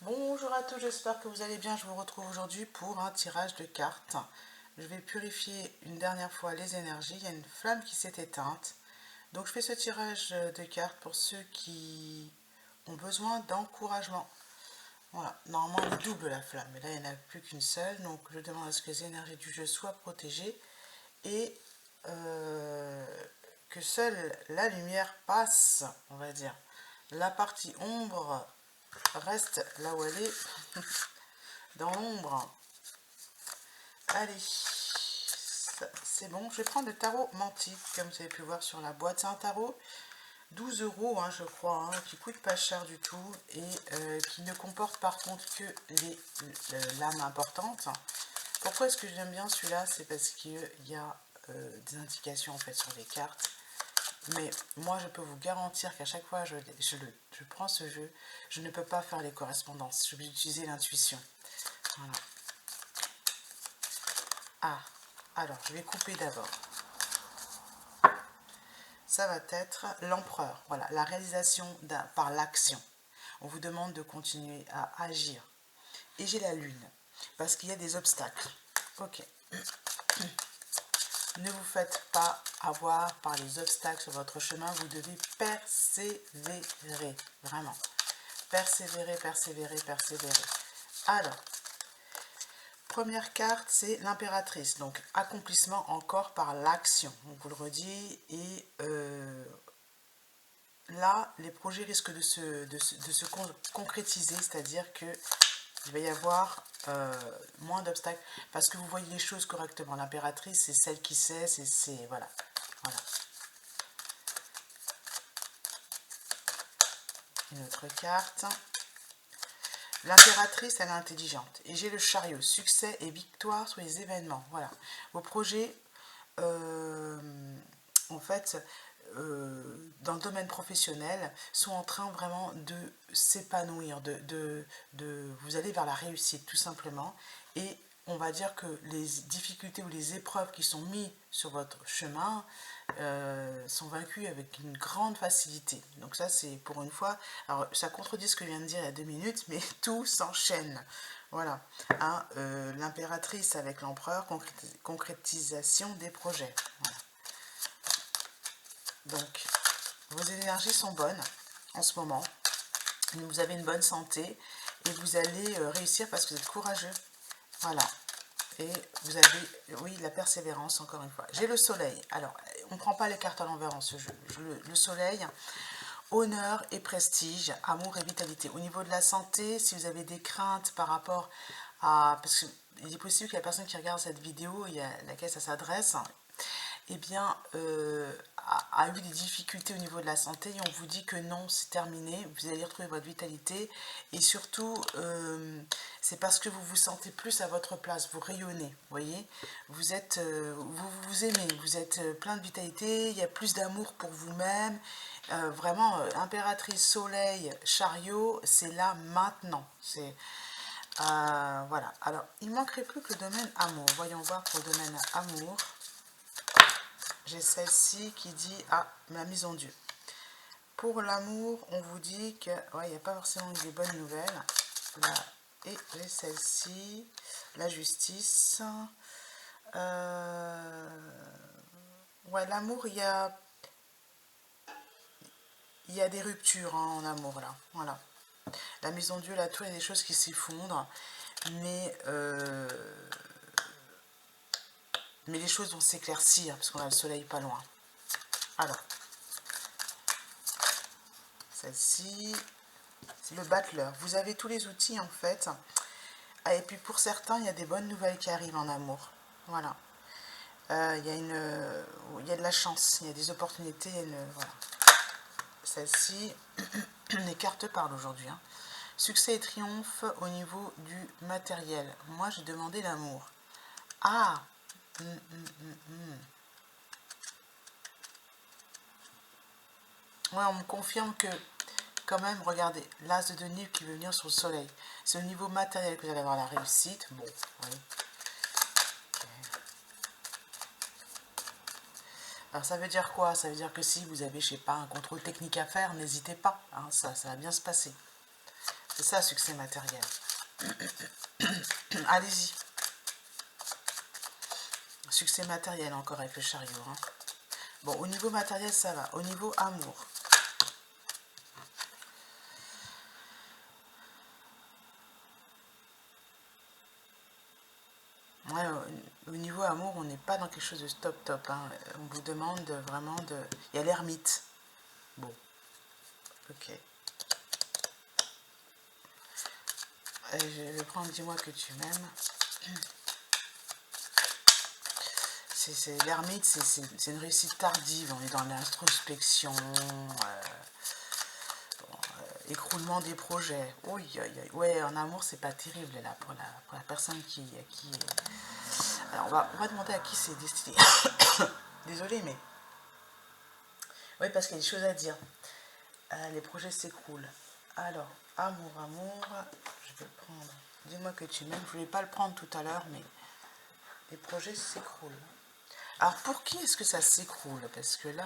Bonjour à tous, j'espère que vous allez bien. Je vous retrouve aujourd'hui pour un tirage de cartes. Je vais purifier une dernière fois les énergies. Il y a une flamme qui s'est éteinte. Donc je fais ce tirage de cartes pour ceux qui ont besoin d'encouragement. Voilà, normalement elle double la flamme, mais là il n'y en a plus qu'une seule. Donc je demande à ce que les énergies du jeu soient protégées et que seule la lumière passe, on va dire. La partie ombre reste là où elle est, dans l'ombre. Allez, c'est bon. Je vais prendre le tarot mantique, comme vous avez pu voir sur la boîte. C'est un tarot 12 euros, je crois, qui coûte pas cher du tout et qui ne comporte par contre que les lames importantes. Pourquoi est-ce que j'aime bien celui-là? C'est parce qu'il y a des indications en fait sur les cartes. Mais moi, je peux vous garantir qu'à chaque fois je prends ce jeu, je ne peux pas faire les correspondances. Je vais utiliser l'intuition. Voilà. Ah, alors, je vais couper d'abord. Ça va être l'empereur. Voilà, la réalisation par l'action. On vous demande de continuer à agir. Et j'ai la lune, parce qu'il y a des obstacles. Ok. Ne vous faites pas avoir par les obstacles sur votre chemin. Vous devez persévérer. Vraiment. Persévérer, persévérer, persévérer. Alors, première carte, c'est l'impératrice. Donc, accomplissement encore par l'action. On vous le redit. Et là, les projets risquent de se concrétiser. C'est-à-dire que il va y avoir moins d'obstacles parce que vous voyez les choses correctement. L'impératrice, c'est celle qui sait, c'est voilà. Voilà. Une autre carte. L'impératrice, elle est intelligente. Et j'ai le chariot, succès et victoire sur les événements. Voilà. Vos projets, en fait, dans le domaine professionnel, sont en train vraiment de s'épanouir, vous allez vers la réussite tout simplement. Et on va dire que les difficultés ou les épreuves qui sont mises sur votre chemin sont vaincues avec une grande facilité. Donc ça, c'est pour une fois. Alors, ça contredit ce que je viens de dire il y a 2 minutes, mais tout s'enchaîne. Voilà. L'impératrice avec l'empereur, concrétisation des projets. Voilà. Donc, vos énergies sont bonnes en ce moment. Vous avez une bonne santé et vous allez réussir parce que vous êtes courageux. Voilà. Et vous avez, oui, la persévérance, encore une fois. J'ai le soleil. Alors, on ne prend pas les cartes à l'envers en ce jeu. Le soleil, honneur et prestige, amour et vitalité. Au niveau de la santé, si vous avez des craintes par rapport à... Parce qu'il est possible que la personne qui regarde cette vidéo, à laquelle ça s'adresse, eh bien, a eu des difficultés au niveau de la santé et on vous dit que non, c'est terminé, vous allez retrouver votre vitalité et surtout, c'est parce que vous vous sentez plus à votre place, vous rayonnez, voyez, vous êtes, vous aimez, vous êtes plein de vitalité, il y a plus d'amour pour vous-même, vraiment, impératrice, soleil, chariot, c'est là maintenant, c'est... voilà, alors il ne manquerait plus que le domaine amour, voyons voir pour le domaine amour. J'ai celle-ci qui dit la mise en Dieu. Pour l'amour, on vous dit que il n'y a pas forcément des bonnes nouvelles. Là, et j'ai celle-ci, la justice. L'amour, il y a des ruptures en amour là. Voilà. La mise en Dieu, là, tout, il y a des choses qui s'effondrent. Mais les choses vont s'éclaircir parce qu'on a le soleil pas loin. Alors, celle-ci, c'est le battleur. Vous avez tous les outils en fait. Et puis pour certains, il y a des bonnes nouvelles qui arrivent en amour. Voilà. Il y a de la chance, il y a des opportunités. Voilà. Celle-ci, les cartes parlent aujourd'hui. Succès et triomphe au niveau du matériel. Moi, j'ai demandé l'amour. Ah Ouais, on me confirme que, quand même, regardez, l'as de denier qui veut venir sur le soleil. C'est au niveau matériel que vous allez avoir la réussite. Bon, oui. Okay. Alors ça veut dire quoi? Ça veut dire que si vous avez, je sais pas, un contrôle technique à faire, n'hésitez pas. Ça va bien se passer. C'est ça, succès matériel. Allez-y. Succès matériel encore avec le chariot. Hein. Bon, au niveau matériel, ça va. Au niveau amour. Ouais, au niveau amour, on n'est pas dans quelque chose de top. Hein. On vous demande vraiment de... Il y a l'ermite. Bon. Ok. Je vais prendre Dis-moi que tu m'aimes. C'est l'ermite, c'est une réussite tardive. On est dans l'introspection, écroulement des projets. Oui, ouais, en amour, c'est pas terrible là pour la personne qui est. Alors, on va demander à qui c'est destiné. Désolée, mais. Oui, parce qu'il y a des choses à dire. Les projets s'écroulent. Alors, amour, je vais le prendre. Dis-moi que tu m'aimes. Je voulais pas le prendre tout à l'heure, mais les projets s'écroulent. Alors, pour qui est-ce que ça s'écroule? Parce que là...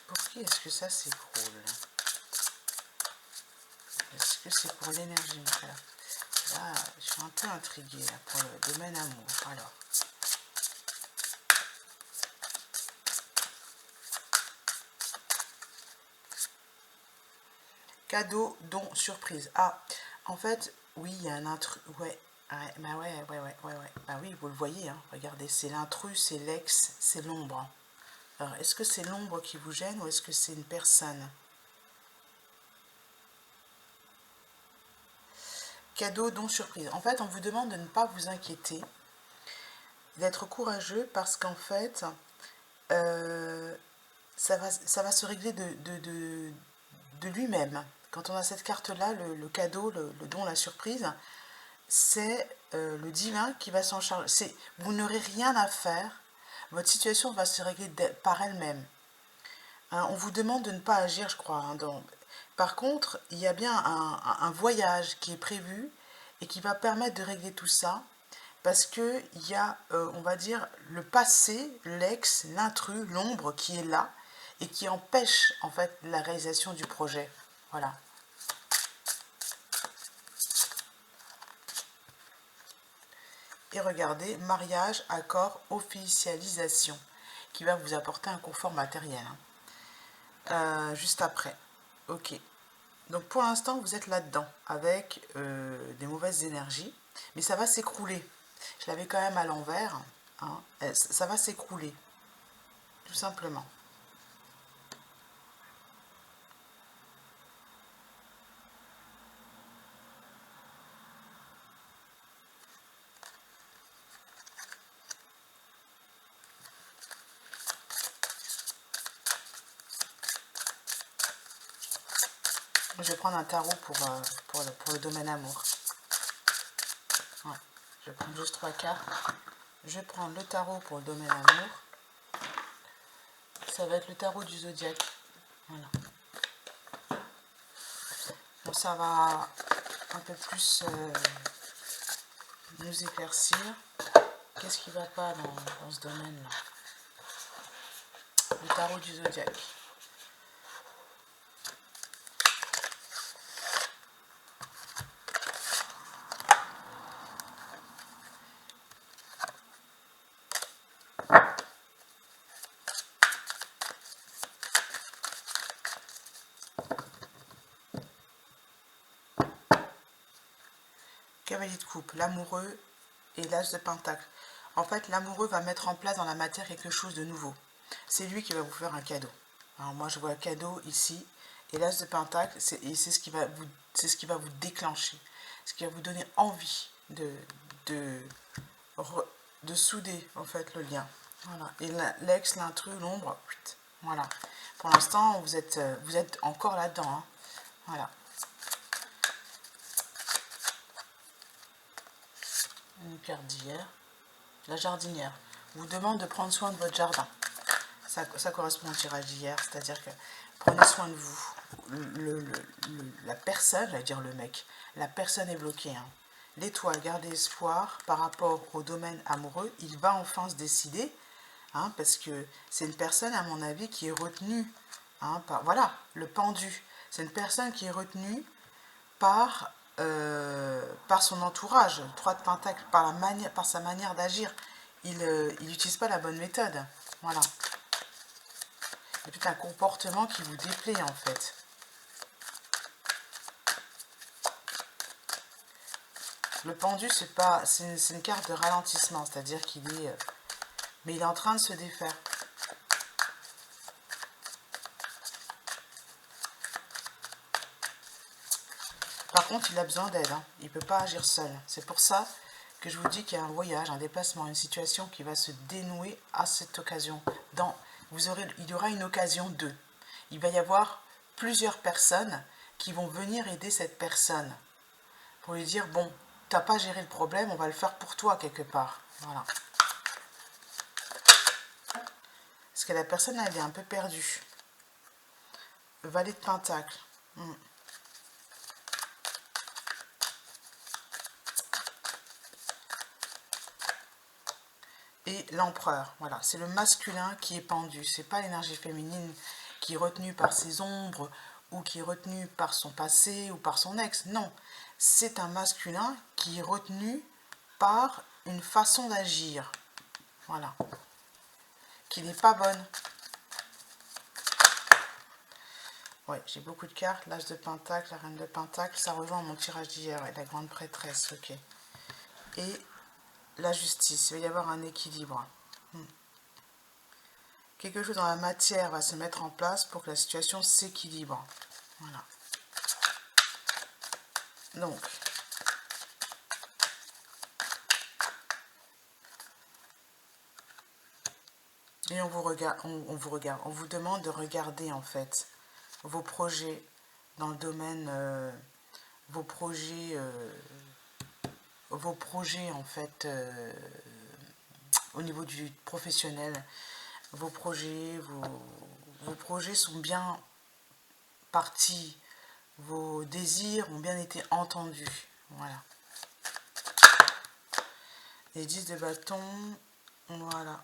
pour qui est-ce que ça s'écroule? Est-ce que c'est pour l'énergie? Là, je suis un peu intriguée là, pour le domaine amour. Alors... Cadeau, don, surprise. Ah, en fait, oui, il y a un intrus. Ouais, ouais. Bah oui, vous le voyez, hein. Regardez, c'est l'intrus, c'est l'ex, c'est l'ombre. Alors, est-ce que c'est l'ombre qui vous gêne ou est-ce que c'est une personne? Cadeau, don, surprise. En fait, on vous demande de ne pas vous inquiéter, d'être courageux parce qu'en fait, ça va se régler de lui-même. Quand on a cette carte-là, le cadeau, le don, la surprise, c'est le divin qui va s'en charger. Vous n'aurez rien à faire, votre situation va se régler par elle-même. Hein, on vous demande de ne pas agir, je crois. Hein, par contre, il y a bien un voyage qui est prévu et qui va permettre de régler tout ça, parce qu'il y a, on va dire, le passé, l'ex, l'intrus, l'ombre qui est là, et qui empêche en fait la réalisation du projet. Voilà. Et regardez, mariage, accord, officialisation, qui va vous apporter un confort matériel. Hein. Juste après. Ok. Donc pour l'instant, vous êtes là-dedans, avec des mauvaises énergies, mais ça va s'écrouler. Je l'avais quand même à l'envers. Hein. Ça va s'écrouler, tout simplement. Je vais prendre un tarot pour le domaine amour. Ouais. Je vais prendre juste 3 cartes. Je vais prendre le tarot pour le domaine amour. Ça va être le tarot du zodiaque. Voilà. Donc ça va un peu plus nous éclaircir. Qu'est-ce qui ne va pas dans ce domaine-là? Le tarot du zodiaque. Cavalier de coupe, l'amoureux et l'as de pentacle. En fait, l'amoureux va mettre en place dans la matière quelque chose de nouveau. C'est lui qui va vous faire un cadeau. Alors moi, je vois un cadeau ici. Et l'as de pentacle, c'est ce qui va vous déclencher. Ce qui va vous donner envie de souder, en fait, le lien. Voilà. Et l'ex, l'intrus, l'ombre, voilà. Pour l'instant, vous êtes encore là-dedans. Hein. Voilà. Une carte d'hier. La jardinière vous demande de prendre soin de votre jardin. ça correspond au tirage d'hier, c'est-à-dire que prenez soin de vous. La personne, j'allais dire le mec, la personne est bloquée. Hein. L'étoile, gardez espoir par rapport au domaine amoureux, il va enfin se décider, hein, parce que c'est une personne, à mon avis, qui est retenue, hein, par, voilà, le pendu. C'est une personne qui est retenue par son entourage, le 3 de Pentacle, par sa manière d'agir. Il n'utilise pas la bonne méthode. Voilà. C'est peut-être un comportement qui vous déplaît en fait. Le pendu, c'est une carte de ralentissement, c'est-à-dire qu'il est... mais il est en train de se défaire. Par contre, il a besoin d'aide. Hein. Il ne peut pas agir seul. C'est pour ça que je vous dis qu'il y a un voyage, un déplacement, une situation qui va se dénouer à cette occasion. Il y aura une occasion d'eux. Il va y avoir plusieurs personnes qui vont venir aider cette personne pour lui dire, bon, tu n'as pas géré le problème, on va le faire pour toi quelque part. Voilà. Parce que la personne, elle est un peu perdue. Valet de Pentacle. Et l'empereur, voilà, c'est le masculin qui est pendu, c'est pas l'énergie féminine qui est retenue par ses ombres ou qui est retenue par son passé ou par son ex, non, c'est un masculin qui est retenu par une façon d'agir, voilà, qui n'est pas bonne. Ouais, j'ai beaucoup de cartes, l'As de Pentacle, la Reine de Pentacle, ça rejoint mon tirage d'hier, ouais, la Grande Prêtresse, ok. Et la justice, il va y avoir un équilibre. Quelque chose dans la matière va se mettre en place pour que la situation s'équilibre. Voilà. Donc, et on vous demande de regarder en fait vos projets dans le domaine, vos projets en fait au niveau du professionnel. Vos projets sont bien partis, vos désirs ont bien été entendus. Voilà. Les 10 de bâton, voilà.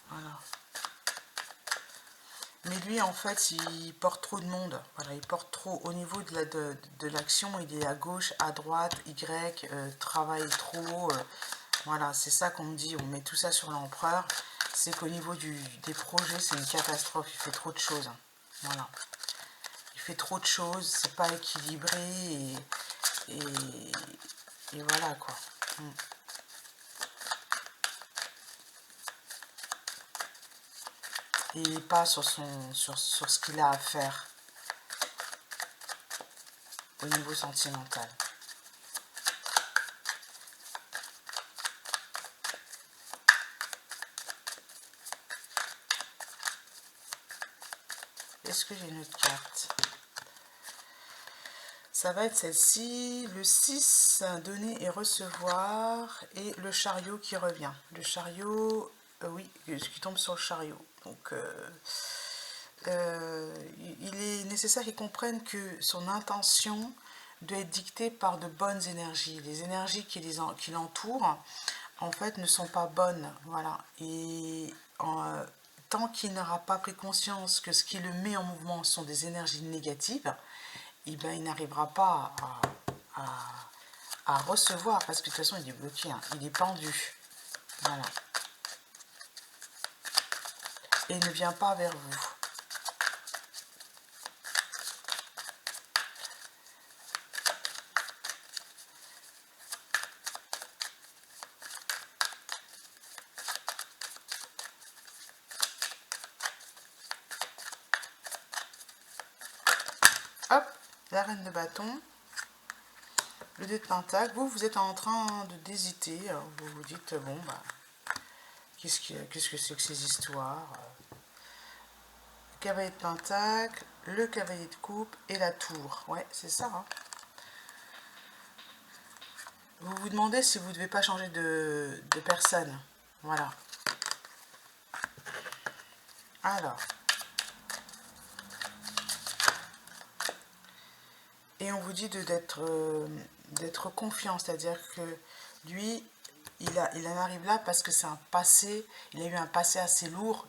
Voilà. Mais lui, en fait, il porte trop de monde. Voilà, il porte trop au niveau de l'action. Il est à gauche, à droite, Y, travaille trop. Voilà, c'est ça qu'on me dit. On met tout ça sur l'empereur. C'est qu'au niveau des projets, c'est une catastrophe. Il fait trop de choses. Voilà. Il fait trop de choses. C'est pas équilibré. Et voilà, quoi. Et il n'est pas sur ce qu'il a à faire au niveau sentimental. Est-ce que j'ai une autre carte? Ça va être celle-ci, le 6, donner et recevoir, et le chariot qui revient. Le chariot, oui, qui tombe sur le chariot. Donc, il est nécessaire qu'il comprenne que son intention doit être dictée par de bonnes énergies. Les énergies qui l'entourent, en fait, ne sont pas bonnes. Voilà. Et tant qu'il n'aura pas pris conscience que ce qui le met en mouvement sont des énergies négatives, eh ben, il n'arrivera pas à recevoir, parce que de toute façon, il est bloqué, hein, il est pendu. Voilà. Et il ne vient pas vers vous. Hop, la reine de bâton, le 2 de pentacle. Vous êtes en train d'hésiter. Vous vous dites, bon, bah, qu'est-ce que c'est que ces histoires? Le cavalier de pentacle, le cavalier de coupe et la tour. Ouais, c'est ça. Hein. Vous vous demandez si vous ne devez pas changer de personne. Voilà. Alors, et on vous dit d'être confiant, c'est-à-dire que lui, il en arrive là parce que c'est un passé, il a eu un passé assez lourd,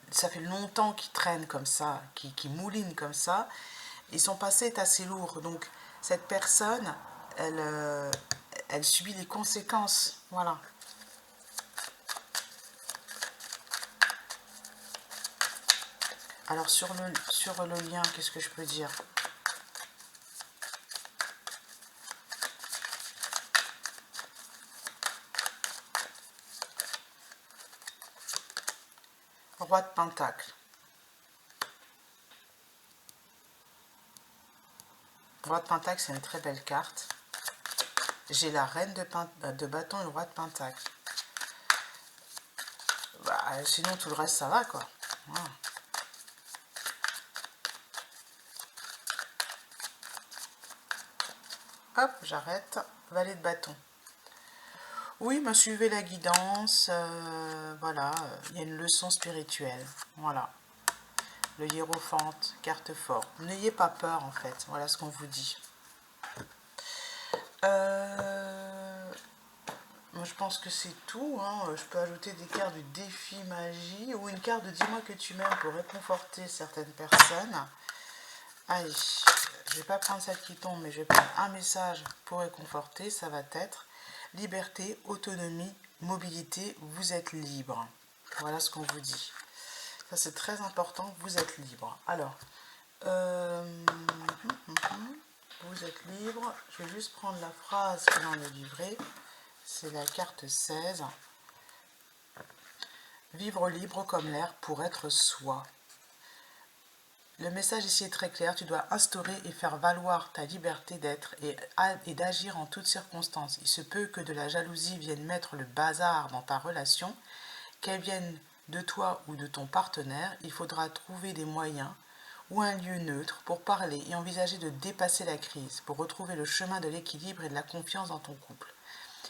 ça fait longtemps qu'il traîne comme ça, qu'il mouline comme ça, et son passé est assez lourd. Donc, cette personne, elle subit les conséquences, voilà. Alors, sur le lien, qu'est-ce que je peux dire? Roi de Pentacle. Roi de Pentacle, c'est une très belle carte. J'ai la reine de bâton et le roi de Pentacle. Bah, sinon, tout le reste, ça va, quoi. Voilà. Hop, j'arrête. Valet de bâton. Oui, me suivez la guidance. Voilà, il y a une leçon spirituelle. Voilà. Le hiérophante, carte fort. N'ayez pas peur, en fait. Voilà ce qu'on vous dit. Moi, je pense que c'est tout. Hein. Je peux ajouter des cartes du défi magie ou une carte de dis-moi que tu m'aimes pour réconforter certaines personnes. Allez, je vais pas prendre celle qui tombe, mais je vais prendre un message pour réconforter. Ça va être liberté, autonomie, mobilité, vous êtes libre. Voilà ce qu'on vous dit. Ça, c'est très important, vous êtes libre. Alors, vous êtes libre. Je vais juste prendre la phrase que l'on a livrée. C'est la carte 16. Vivre libre comme l'air pour être soi. Le message ici est très clair, tu dois instaurer et faire valoir ta liberté d'être et d'agir en toutes circonstances. Il se peut que de la jalousie vienne mettre le bazar dans ta relation, qu'elle vienne de toi ou de ton partenaire, il faudra trouver des moyens ou un lieu neutre pour parler et envisager de dépasser la crise, pour retrouver le chemin de l'équilibre et de la confiance dans ton couple.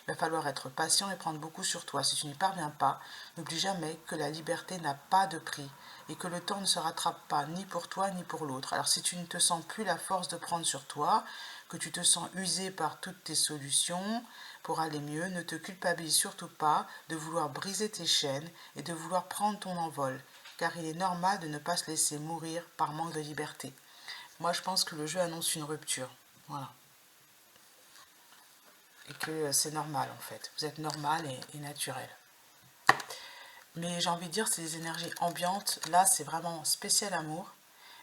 Il va falloir être patient et prendre beaucoup sur toi. Si tu n'y parviens pas, n'oublie jamais que la liberté n'a pas de prix et que le temps ne se rattrape pas ni pour toi ni pour l'autre. Alors si tu ne te sens plus la force de prendre sur toi, que tu te sens usé par toutes tes solutions pour aller mieux, ne te culpabilise surtout pas de vouloir briser tes chaînes et de vouloir prendre ton envol, car il est normal de ne pas se laisser mourir par manque de liberté. Moi je pense que le jeu annonce une rupture. Voilà. Et que c'est normal en fait. Vous êtes normal et naturel. Mais j'ai envie de dire, c'est des énergies ambiantes. Là, c'est vraiment spécial amour.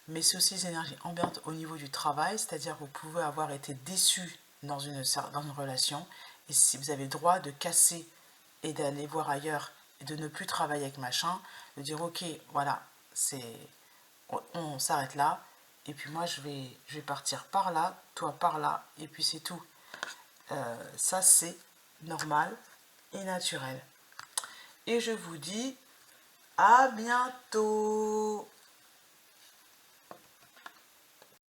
Mais c'est aussi des énergies ambiantes au niveau du travail. C'est-à-dire que vous pouvez avoir été déçu dans une relation. Et si vous avez le droit de casser et d'aller voir ailleurs et de ne plus travailler avec machin, de dire ok, voilà, on s'arrête là. Et puis moi, je vais partir par là, toi par là. Et puis c'est tout. Ça, c'est normal et naturel. Et je vous dis à bientôt.